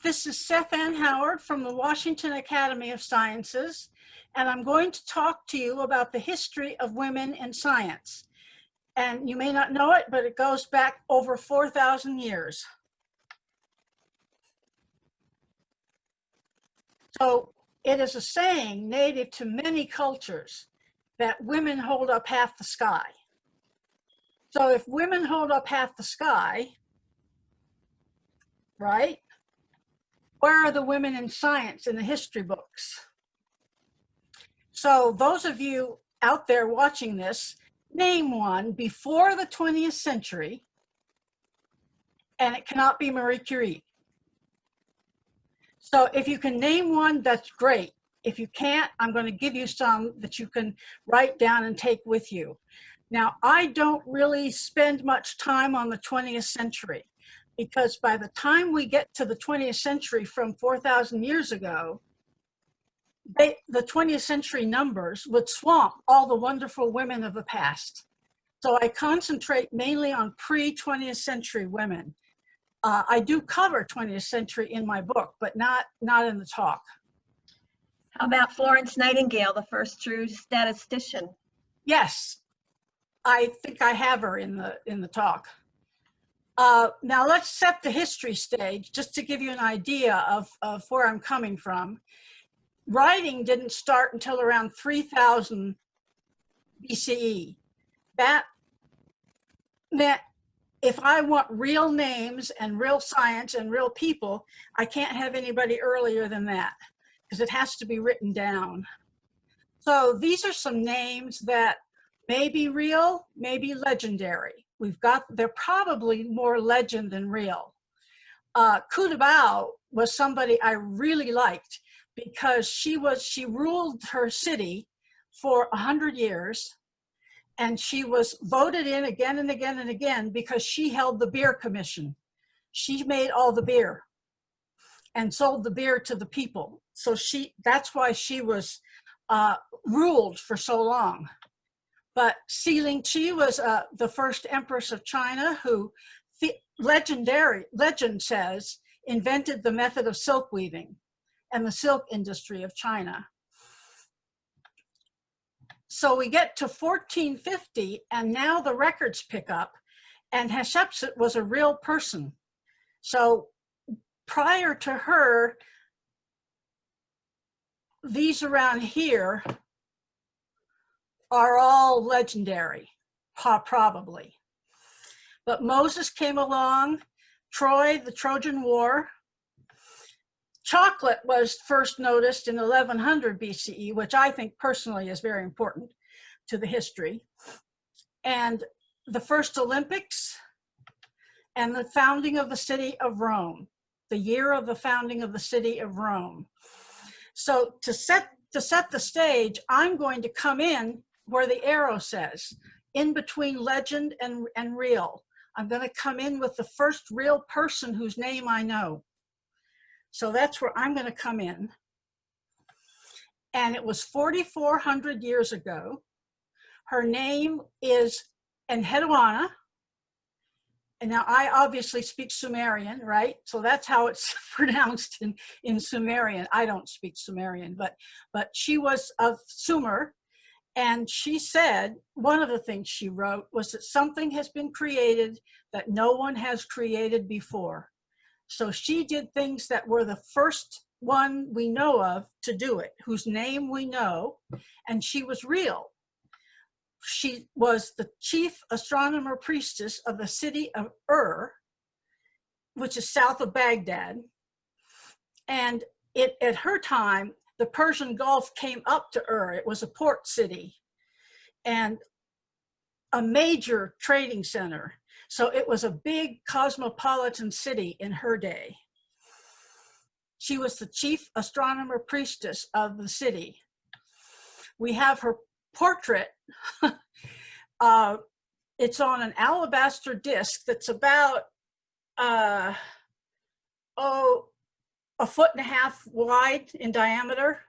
This is Sethanne Howard from the Washington Academy of Sciences, and I'm going to talk to you about the history of women in science. And you may not know it, but it goes back over 4,000 years. So it is a saying native to many cultures that women hold up half the sky. So if women hold up half the sky, right? Where are the women in science in the history books? So those of you out there watching this, name one before the 20th century, and it cannot be Marie Curie. So if you can name one, that's great. If you can't, I'm going to give you some that you can write down and take with you. Now, I don't really spend much time on the 20th century because by the time we get to the 20th century from 4,000 years ago, the 20th century numbers would swamp all the wonderful women of the past. So I concentrate mainly on pre-20th century women. I do cover 20th century in my book, but not in the talk. How about Florence Nightingale, the first true statistician? Yes, I think I have her in the talk. Now let's set the history stage just to give you an idea of where I'm coming from. Writing didn't start until around 3000 BCE. That meant if I want real names and real science and real people, I can't have anybody earlier than that because it has to be written down. So these are some names that may be real, may be legendary. They're probably more legend than real. Kudabao was somebody I really liked because she ruled her city for 100 years. And she was voted in again and again and again because she held the beer commission. She made all the beer and sold the beer to the people. So that's why she was ruled for so long. But Si Lingqi was the first empress of China who, legend says, invented the method of silk weaving and the silk industry of China. So we get to 1450, and now the records pick up, and Hatshepsut was a real person. So prior to her, these around here are all legendary, probably. But Moses came along, Troy, the Trojan War. Chocolate was first noticed in 1100 BCE, which I think personally is very important to the history. And the first Olympics and the founding of the city of Rome, the year of the founding of the city of Rome. So to set the stage, I'm going to come in where the arrow says, in between legend and real. I'm going to come in with the first real person whose name I know. So that's where I'm going to come in. And it was 4,400 years ago. Her name is Enheduanna. And now I obviously speak Sumerian, right? So that's how it's pronounced in Sumerian. I don't speak Sumerian, but she was of Sumer. And she said, one of the things she wrote was that something has been created that no one has created before. So she did things that were the first one we know of to do it, whose name we know, and she was real. She was the chief astronomer priestess of the city of which is south of Baghdad. And at her time, the Persian Gulf came up to It was a port city and a major trading center. So it was a big cosmopolitan city in her day. She was the chief astronomer priestess of the city. We have her portrait. It's on an alabaster disc that's about a 1.5 feet wide in diameter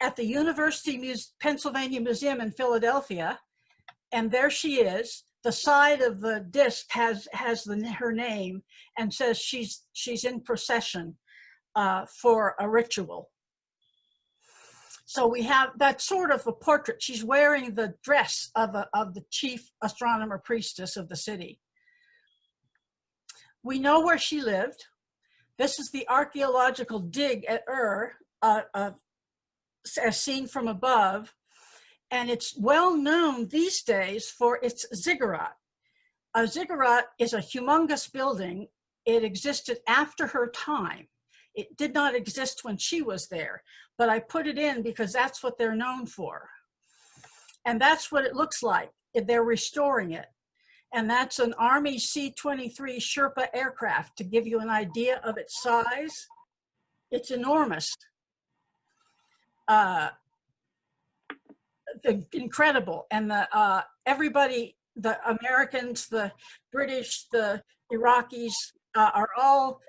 at the Pennsylvania Museum in Philadelphia. And there she is. the side of the disc has her name and says she's in procession for a ritual. So we have that sort of a portrait. She's wearing the dress of the chief astronomer priestess of the city. We know where she lived. This is the archaeological dig at Ur, as seen from above. And it's well known these days for its ziggurat. A ziggurat is a humongous building. It existed after her time. It did not exist when she was there, but I put it in because that's what they're known for. And that's what it looks like. They're restoring it. And that's an Army C-23 Sherpa aircraft, to give you an idea of its size. It's enormous. Incredible. And everybody, the Americans, the British, the Iraqis are all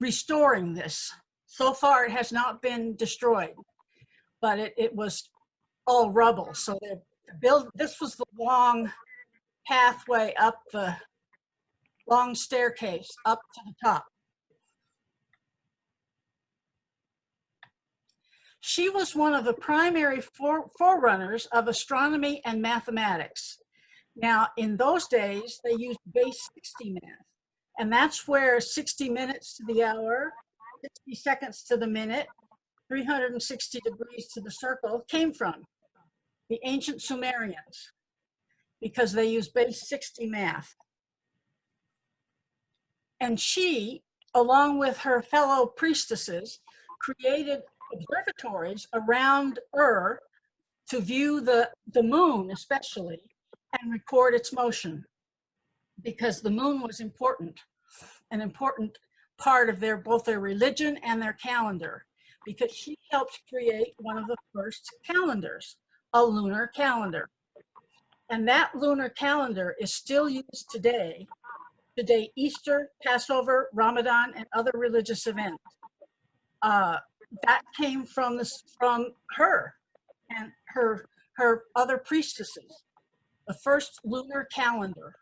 restoring this. So far, it has not been destroyed, but it was all rubble. So this was the long pathway up, the long staircase up to the top. She was one of the primary forerunners of astronomy and mathematics. Now, in those days, they used base 60 math, and that's where 60 minutes to the hour, 60 seconds to the minute, 360 degrees to the circle came from. The ancient Sumerians, because they used base 60 math. And she, along with her fellow priestesses, created observatories around Ur to view the moon especially and record its motion, because the moon was important, an important part of both their religion and their calendar, because she helped create one of the first calendars, a lunar calendar. And that lunar calendar is still used today to date Easter, Passover, Ramadan, and other religious events. That came from her and her other priestesses. The first lunar calendar.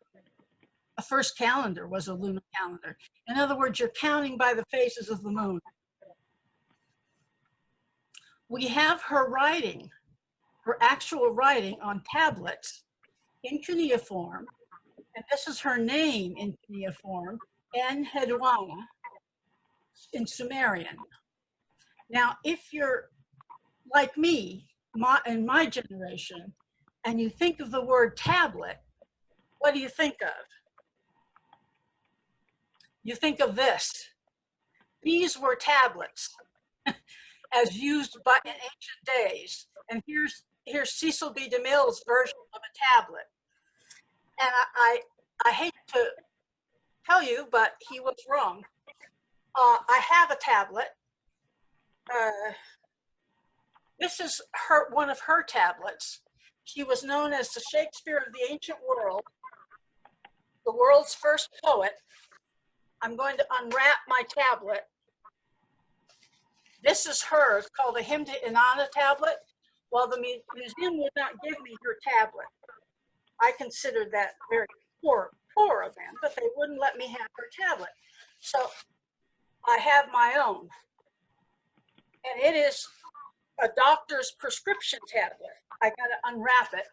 The first calendar was a lunar calendar. In other words, you're counting by the phases of the moon. We have her writing, her actual writing on tablets in cuneiform, and this is her name in cuneiform, En-Hedwana, in Sumerian. Now, if you're like me, in my generation, and you think of the word tablet, what do you think of? You think of this. These were tablets as used in ancient days. And here's Cecil B. DeMille's version of a tablet. And I hate to tell you, but he was wrong. I have a tablet. This is one of her tablets. She was known as the Shakespeare of the ancient world, the world's first poet. I'm going to unwrap my tablet. This is hers, called a Hymn to Inanna tablet. Well, the museum would not give me her tablet. I considered that very poor of them, but they wouldn't let me have her tablet. So I have my own. And it is a doctor's prescription tablet. I got to unwrap it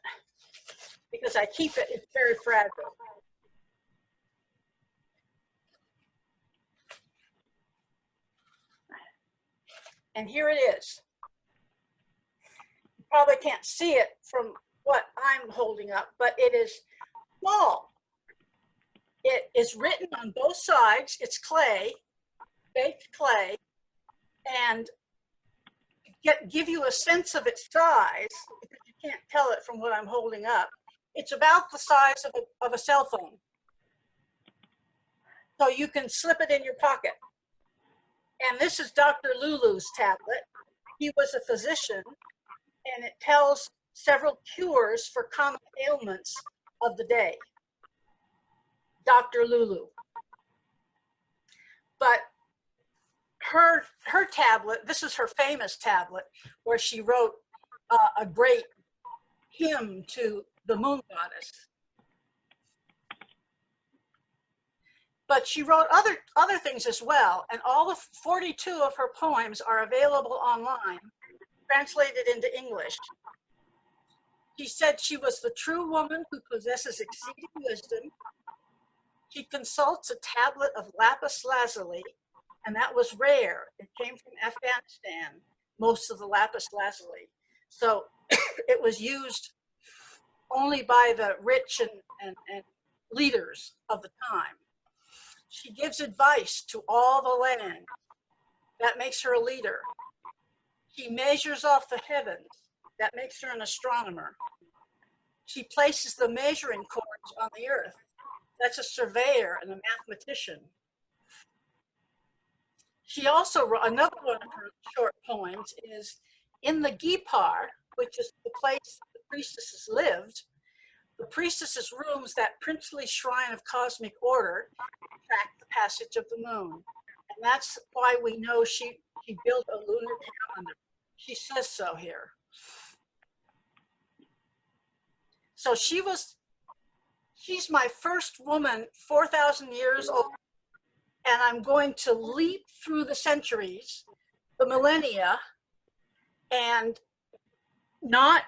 because I keep it. It's very fragile. And here it is. You probably can't see it from what I'm holding up, but it is small. It is written on both sides. It's clay, baked clay, and give you a sense of its size, because you can't tell it from what I'm holding up. It's about the size of a cell phone. So you can slip it in your pocket. And this is Dr. Lulu's tablet. He was a physician, and it tells several cures for common ailments of the day. Dr. Lulu. But her tablet, this is her famous tablet, where she wrote a great hymn to the moon goddess. But she wrote other things as well, and all the 42 of her poems are available online, translated into English. She said she was the true woman who possesses exceeding wisdom. She consults a tablet of lapis lazuli, and that was rare. It came from Afghanistan, most of the lapis lazuli. So it was used only by the rich and leaders of the time. She gives advice to all the land. That makes her a leader. She measures off the heavens. That makes her an astronomer. She places the measuring cords on the earth. That's a surveyor and a mathematician. She also wrote, another one of her short poems is in the Gipar, which is the place the priestesses lived. The priestesses' rooms, that princely shrine of cosmic order, track the passage of the moon. And that's why we know she built a lunar calendar. She says so here. So she's my first woman, 4,000 years old, and I'm going to leap through the centuries, the millennia, and not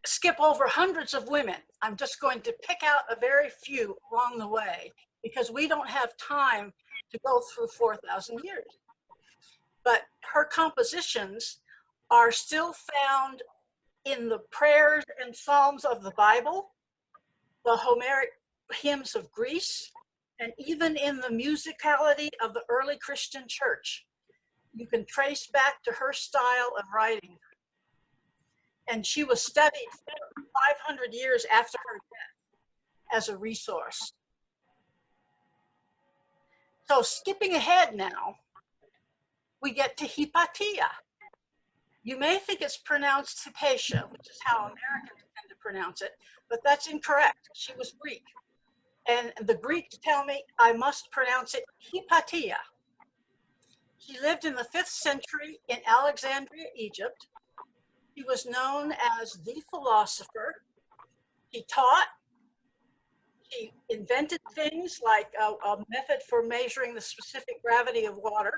skip over hundreds of women. I'm just going to pick out a very few along the way, because we don't have time to go through 4,000 years. But her compositions are still found in the prayers and psalms of the Bible, the Homeric hymns of Greece, and even in the musicality of the early Christian church. You can trace back to her style of writing. And she was studied 500 years after her death as a resource. So skipping ahead now, we get to Hypatia. You may think it's pronounced Hypatia, which is how Americans tend to pronounce it, but that's incorrect. She was Greek. And the Greeks tell me I must pronounce it Hypatia. She lived in the 5th century in Alexandria, Egypt. She was known as the philosopher. She taught. She invented things like a method for measuring the specific gravity of water.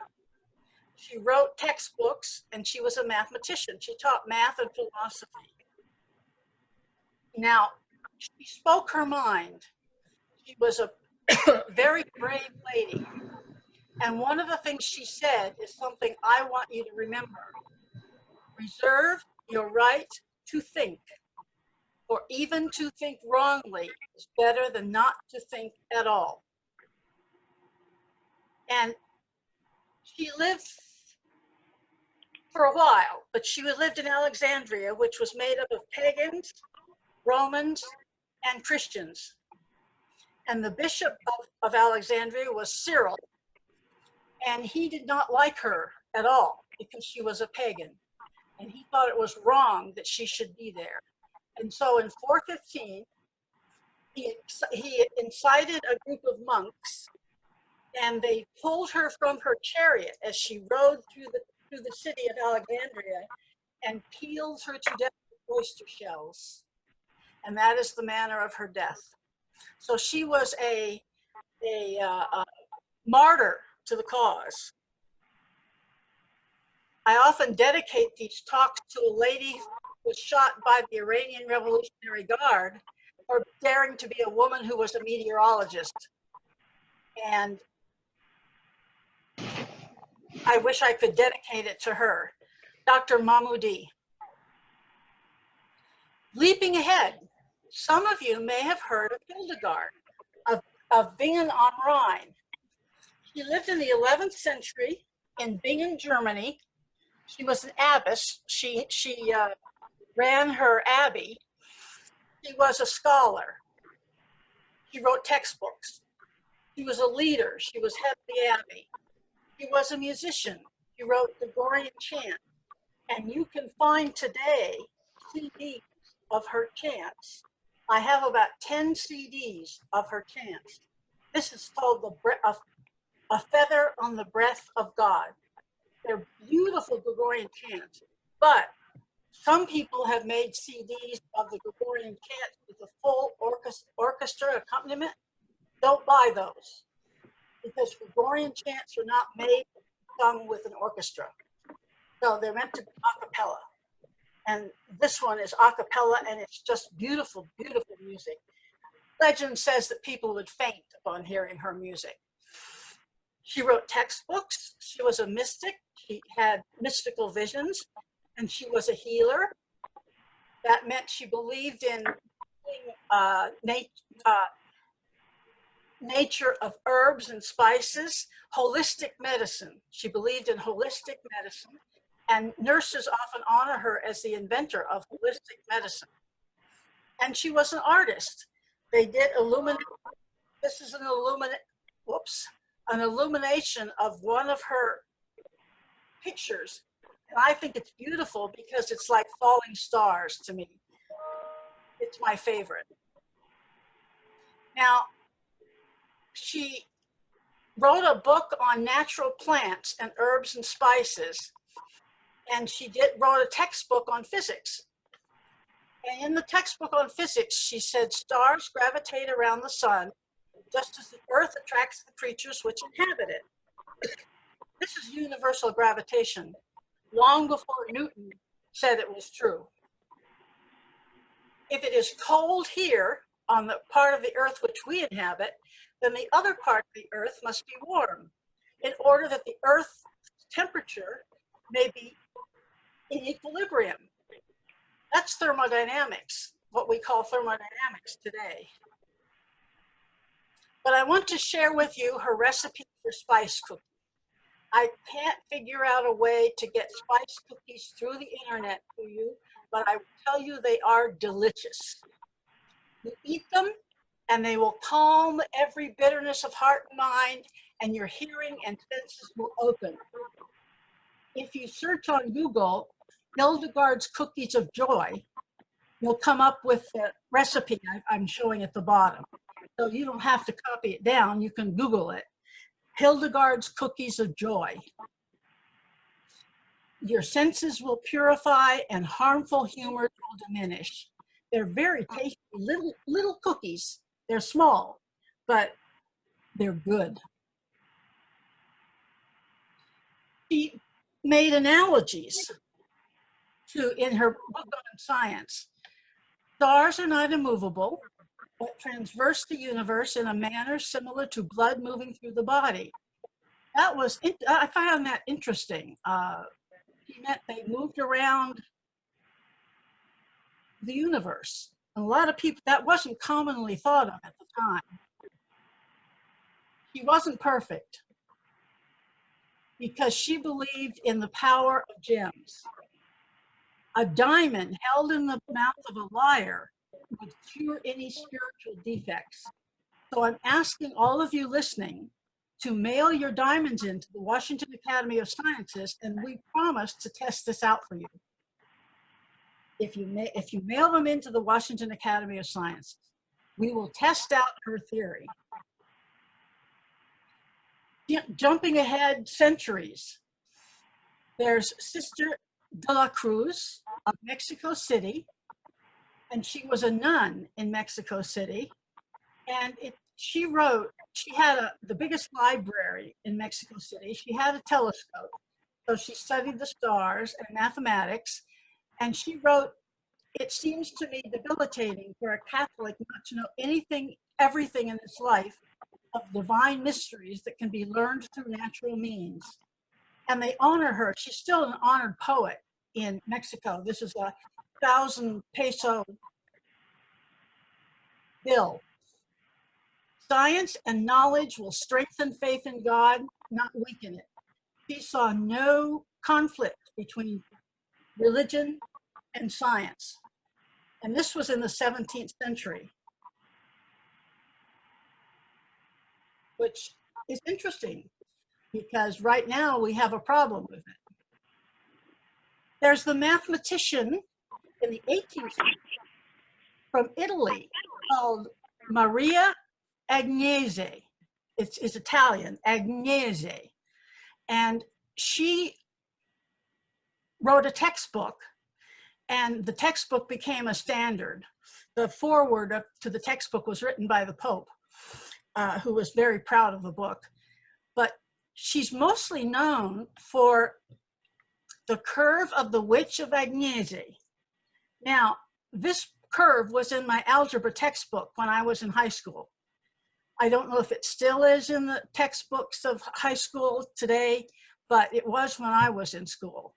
She wrote textbooks, and she was a mathematician. She taught math and philosophy. Now, she spoke her mind. She was a very brave lady. And one of the things she said is something I want you to remember. Reserve your right to think, or even to think wrongly is better than not to think at all. And she lived for a while, but she lived in Alexandria, which was made up of pagans, Romans, and Christians. And the bishop of Alexandria was Cyril, and he did not like her at all because she was a pagan. And he thought it was wrong that she should be there. And so in 415, he incited a group of monks, and they pulled her from her chariot as she rode through the city of Alexandria and peeled her to death with oyster shells. And that is the manner of her death. So she was a martyr to the cause. I often dedicate these talks to a lady who was shot by the Iranian Revolutionary Guard for daring to be a woman who was a meteorologist. And I wish I could dedicate it to her, Dr. Mahmoudi. Leaping ahead, some of you may have heard of Hildegard of Bingen am Rhein. She lived in the 11th century in Bingen, Germany. She was an abbess. She ran her abbey. She was a scholar. She wrote textbooks. She was a leader. She was head of the abbey. She was a musician. She wrote Gregorian chant. And you can find today CDs of her chants. I have about 10 CDs of her chants. This is called A Feather on the Breath of God. They're beautiful Gregorian chants, but some people have made CDs of the Gregorian chants with a full orchestra accompaniment. Don't buy those. because Gregorian chants are not made sung with an orchestra. So they're meant to be a cappella. And this one is a cappella, and it's just beautiful, beautiful music. Legend says that people would faint upon hearing her music. She wrote textbooks. She was a mystic. She had mystical visions, and she was a healer. That meant she believed in nature of herbs and spices, holistic medicine. She believed in holistic medicine, and nurses often honor her as the inventor of holistic medicine. And she was an artist. They did illuminate. This is an illumination of one of her pictures. And I think it's beautiful because it's like falling stars to me. It's my favorite. Now, she wrote a book on natural plants and herbs and spices, and she wrote a textbook on physics. And in the textbook on physics, she said stars gravitate around the sun just as the earth attracts the creatures which inhabit it. This is universal gravitation, long before Newton said it was true. If it is cold here on the part of the earth which we inhabit, then the other part of the earth must be warm in order that the earth's temperature may be in equilibrium. That's thermodynamics, what we call thermodynamics today. But I want to share with you her recipe for spice cookies. I can't figure out a way to get spice cookies through the internet to you, but I will tell you they are delicious. You eat them and they will calm every bitterness of heart and mind, and your hearing and senses will open. If you search on Google, Hildegard's Cookies of Joy, you'll come up with the recipe I'm showing at the bottom. So you don't have to copy it down, you can Google it. Hildegard's Cookies of Joy. Your senses will purify and harmful humors will diminish. They're very tasty, little cookies. They're small, but they're good. She made analogies in her book on science. Stars are not immovable, but transverse the universe in a manner similar to blood moving through the body. I found that interesting. He meant they moved around the universe. A lot of people, that wasn't commonly thought of at the time. She wasn't perfect because she believed in the power of gems. A diamond held in the mouth of a liar would cure any spiritual defects. So I'm asking all of you listening to mail your diamonds into the Washington Academy of Sciences, and we promise to test this out for you. If you mail them into the Washington Academy of Sciences, we will test out her theory. Jumping ahead centuries, there's Sister de la Cruz of Mexico City, and she was a nun in Mexico City, and she had the biggest library in Mexico City. She had a telescope, so she studied the stars and mathematics, and she wrote, "It seems to me debilitating for a Catholic not to know everything in this life of divine mysteries that can be learned through natural means." And they honor her. She's still an honored poet in Mexico. This is a 1,000 peso bill. Science and knowledge will strengthen faith in God, not weaken it. She saw no conflict between religion and science. And this was in the 17th century, which is interesting because right now we have a problem with it. There's the mathematician in the 18th century from Italy called Maria Agnese. It's Italian, Agnese. And she wrote a textbook, and the textbook became a standard. The foreword to the textbook was written by the Pope, who was very proud of the book. she's mostly known for the curve of the Witch of Agnes. Now, this curve was in my algebra textbook when I was in high school. I don't know if it still is in the textbooks of high school today, but it was when I was in school.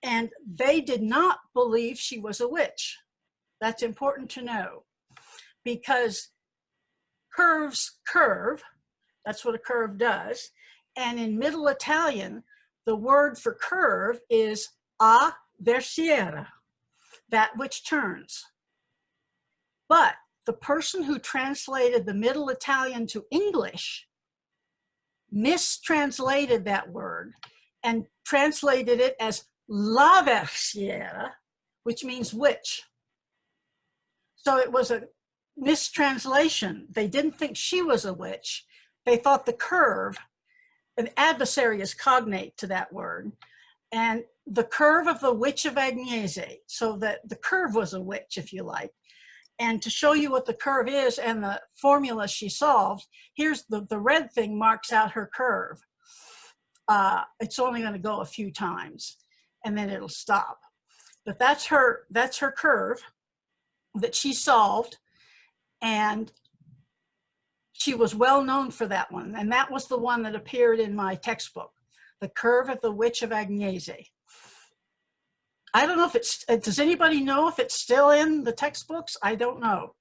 And they did not believe she was a witch. That's important to know, because curves curve, that's what a curve does. And in Middle Italian, the word for curve is a versiera, that which turns. But the person who translated the Middle Italian to English mistranslated that word and translated it as la versiera, which means witch. So it was a mistranslation. They didn't think she was a witch. They thought the curve, an adversary is cognate to that word, and the curve of the Witch of Agnes, so that the curve was a witch, if you like. And to show you what the curve is and the formula she solved, here's the red thing marks out her curve. It's only going to go a few times and then it'll stop. But that's her curve that she solved, and she was well known for that one. And that was the one that appeared in my textbook, the curve of the Witch of Agnes. I don't know if it's, does anybody know if it's still in the textbooks? I don't know.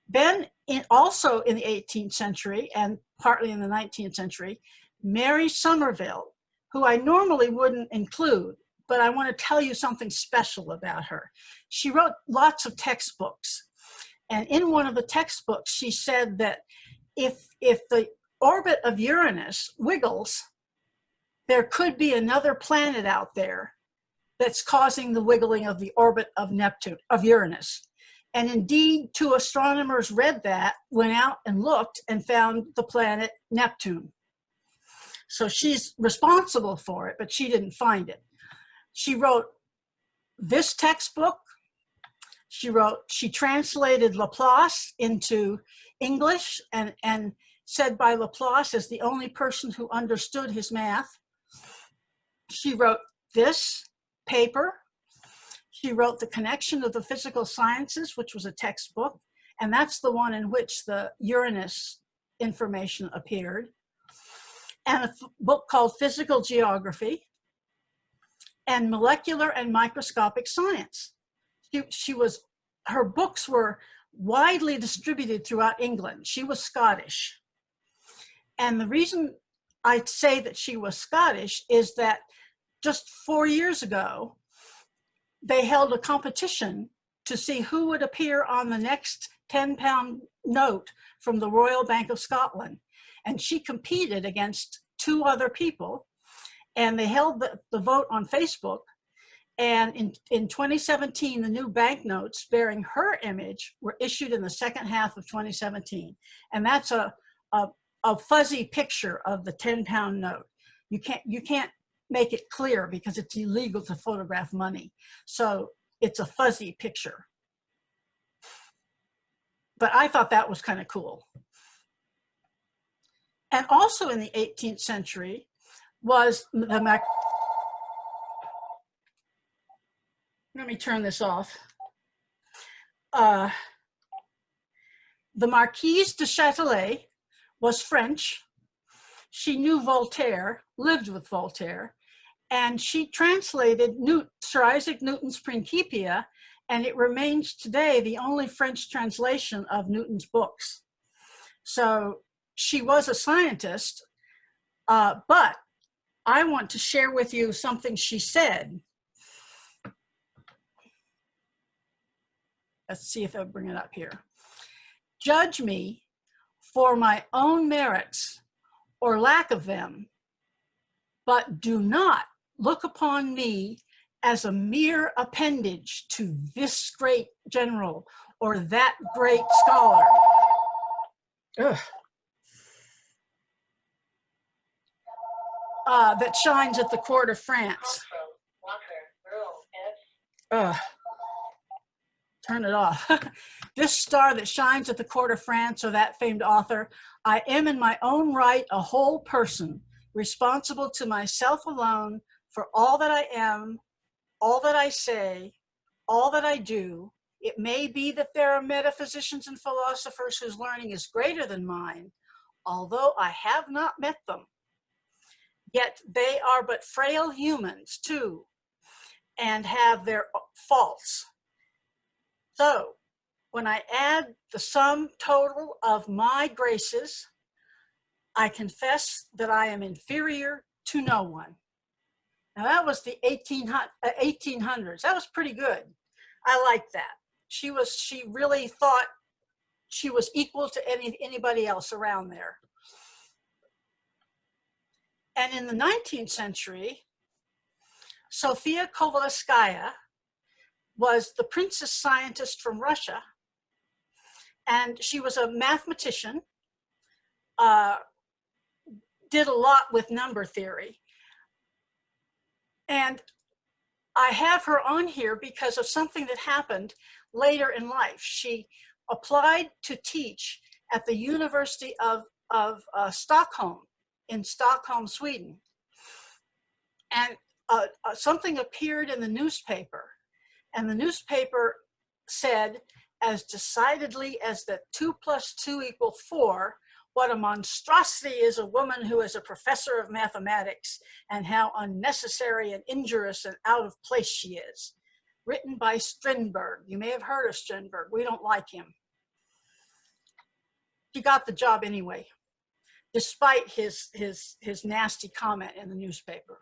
Then also in the 18th century and partly in the 19th century, Mary Somerville, who I normally wouldn't include, but I want to tell you something special about her. She wrote lots of textbooks. And in one of the textbooks, she said that if the orbit of Uranus wiggles, there could be another planet out there that's causing the wiggling of the orbit of Uranus. And indeed, two astronomers read that, went out and looked, and found the planet Neptune. So she's responsible for it, but she didn't find it. She wrote this textbook. She translated Laplace into English and said by Laplace as the only person who understood his math. She wrote this paper. She wrote The Connection of the Physical Sciences, which was a textbook, and that's the one in which the Uranus information appeared, and a book called Physical Geography and Molecular and Microscopic Science. Her books were widely distributed throughout England. She was Scottish. And the reason I say that she was Scottish is that just 4 years ago, they held a competition to see who would appear on the next 10-pound note from the Royal Bank of Scotland. And she competed against two other people, and they held the vote on Facebook. And in 2017, the new banknotes bearing her image were issued in the second half of 2017. And that's a fuzzy picture of the 10-pound note. You can't make it clear because it's illegal to photograph money. So it's a fuzzy picture. But I thought that was kind of cool. And also in the 18th century was let me turn this off. The Marquise de Châtelet was French. She knew Voltaire, lived with Voltaire, and she translated Sir Isaac Newton's Principia, and it remains today the only French translation of Newton's books. So she was a scientist, but I want to share with you something she said. Let's see if I'll bring it up here. Judge me for my own merits or lack of them, but do not look upon me as a mere appendage to this great general or that great scholar. That shines at the court of France. turn it off. This star that shines at the court of France, or that famed author, I am in my own right a whole person, responsible to myself alone for all that I am, all that I say, all that I do. It may be that there are metaphysicians and philosophers whose learning is greater than mine, although I have not met them. Yet they are but frail humans too, and have their faults. So when I add the sum total of my graces, I confess that I am inferior to no one. Now that was the 1800s. That was pretty good. I like that. She really thought she was equal to anybody else around there. And in the 19th century, Sofia Kovaleskaya was the princess scientist from Russia, and she was a mathematician, did a lot with number theory. And I have her on here because of something that happened later in life. She applied to teach at the University of Stockholm, in Stockholm, Sweden. And something appeared in the newspaper, and the newspaper said, as decidedly as that 2 + 2 = 4, what a monstrosity is a woman who is a professor of mathematics, and how unnecessary and injurious and out of place she is. Written by Strindberg. You may have heard of Strindberg. We don't like him. He got the job anyway, despite his nasty comment in the newspaper.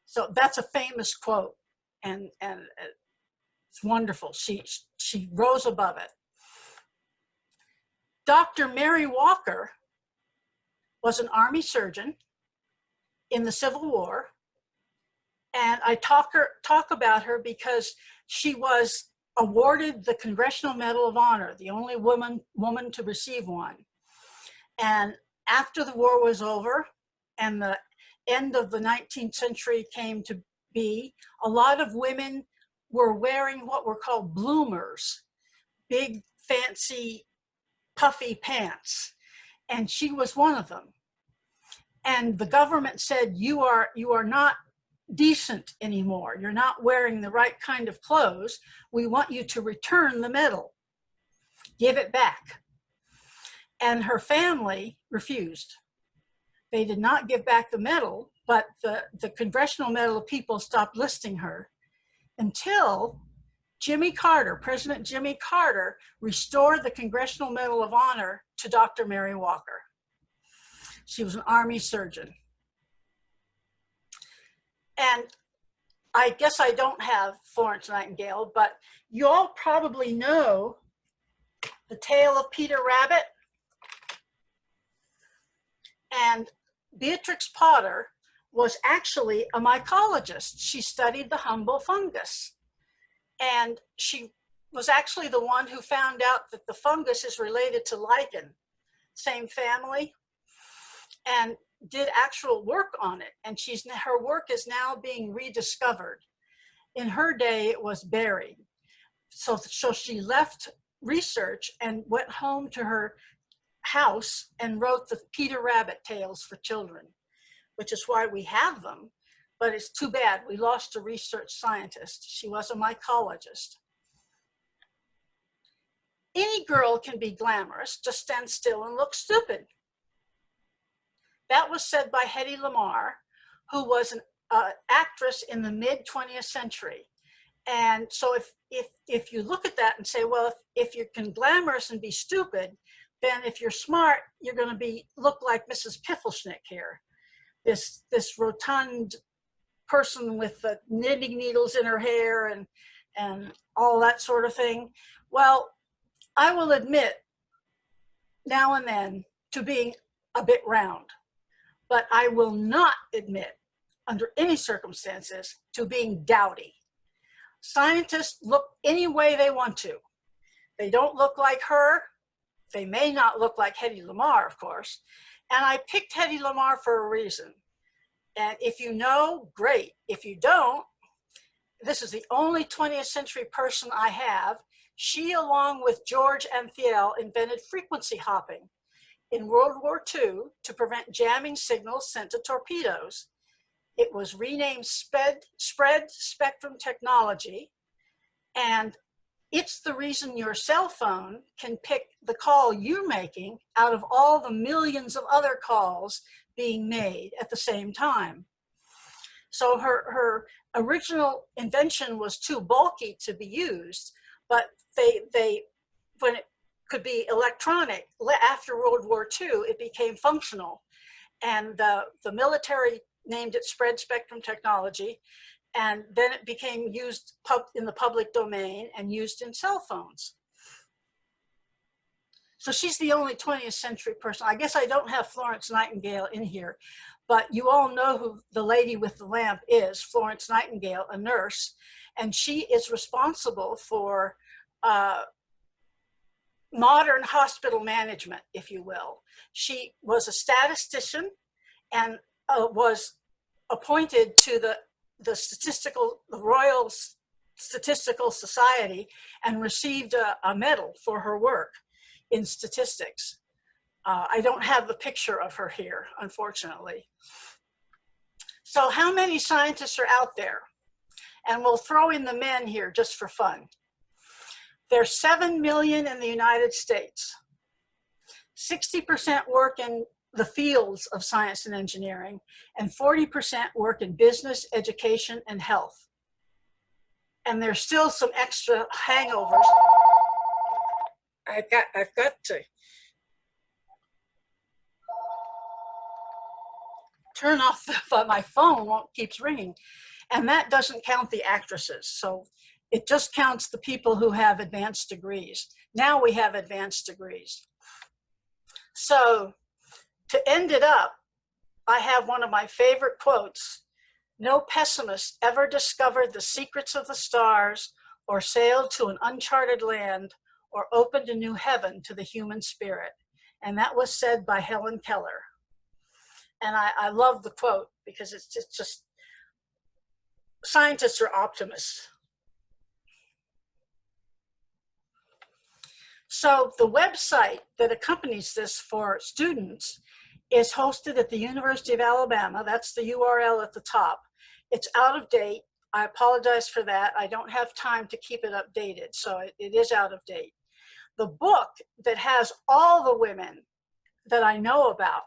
So that's a famous quote, and it's wonderful. She rose above it. Dr. Mary Walker was an army surgeon in the Civil War, and I talk about her because she was awarded the Congressional Medal of Honor, the only woman to receive one. And after the war was over and the end of the 19th century came to be, a lot of women were wearing what were called bloomers, big, fancy, puffy pants. And she was one of them. And the government said, you are not decent anymore. You're not wearing the right kind of clothes. We want you to return the medal. Give it back. And her family refused. They did not give back the medal, but the Congressional Medal of people stopped listing her until Jimmy Carter, President Jimmy Carter, restored the Congressional Medal of Honor to Dr. Mary Walker. She was an army surgeon. And I guess I don't have Florence Nightingale, but you all probably know the tale of Peter Rabbit. And Beatrix Potter was actually a mycologist. She studied the humble fungus. And she was actually the one who found out that the fungus is related to lichen, same family, and did actual work on it. And her work is now being rediscovered. In her day, it was buried. So she left research and went home to her house and wrote the Peter Rabbit tales for children, which is why we have them. But it's too bad we lost a research scientist. She was a mycologist. Any girl can be glamorous, just stand still and look stupid. That was said by Helen Lamer, who was an actress in the mid-20th century. And so if you look at that and say, well, if you can glamorous and be stupid, then if you're smart, you're going to look like Mrs. Pifflesnick here, this rotund person with the knitting needles in her hair and all that sort of thing. Well, I will admit now and then to being a bit round, but I will not admit under any circumstances to being dowdy. Scientists look any way they want to. They don't look like her. They may not look like Hedy Lamarr, of course. And I picked Hedy Lamarr for a reason. And if you know, great. If you don't, this is the only 20th century person I have. She, along with George and Thiel, invented frequency hopping in World War II to prevent jamming signals sent to torpedoes. It was renamed spread spectrum technology, and it's the reason your cell phone can pick the call you're making out of all the millions of other calls being made at the same time. So her original invention was too bulky to be used, but when it could be electronic, after World War II, it became functional. And the military named it spread spectrum technology, and then it became used in the public domain and used in cell phones. So she's the only 20th century person. I guess I don't have Florence Nightingale in here, but you all know who the lady with the lamp is, Florence Nightingale, a nurse, and she is responsible for modern hospital management, if you will. She was a statistician and was appointed to the Royal Statistical Society and received a medal for her work in statistics. I don't have the picture of her here, unfortunately. So how many scientists are out there? And we'll throw in the men here just for fun. There's 7 million in the United States. 60% work in the fields of science and engineering, and 40% work in business, education, and health. And there's still some extra hangovers. I've got to turn off my phone keeps ringing, and that doesn't count the actresses. So it just counts the people who have advanced degrees. Now we have advanced degrees. So to end it up, I have one of my favorite quotes. No pessimist ever discovered the secrets of the stars or sailed to an uncharted land or opened a new heaven to the human spirit. And that was said by Helen Keller. And I love the quote because it's just scientists are optimists. So the website that accompanies this for students is hosted at the University of Alabama. That's the URL at the top. It's out of date. I apologize for that. I don't have time to keep it updated, so it is out of date. The book that has all the women that I know about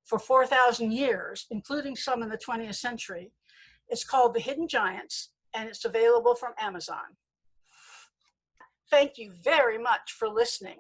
for 4,000 years, including some in the 20th century, is called The Hidden Giants, and it's available from Amazon. Thank you very much for listening.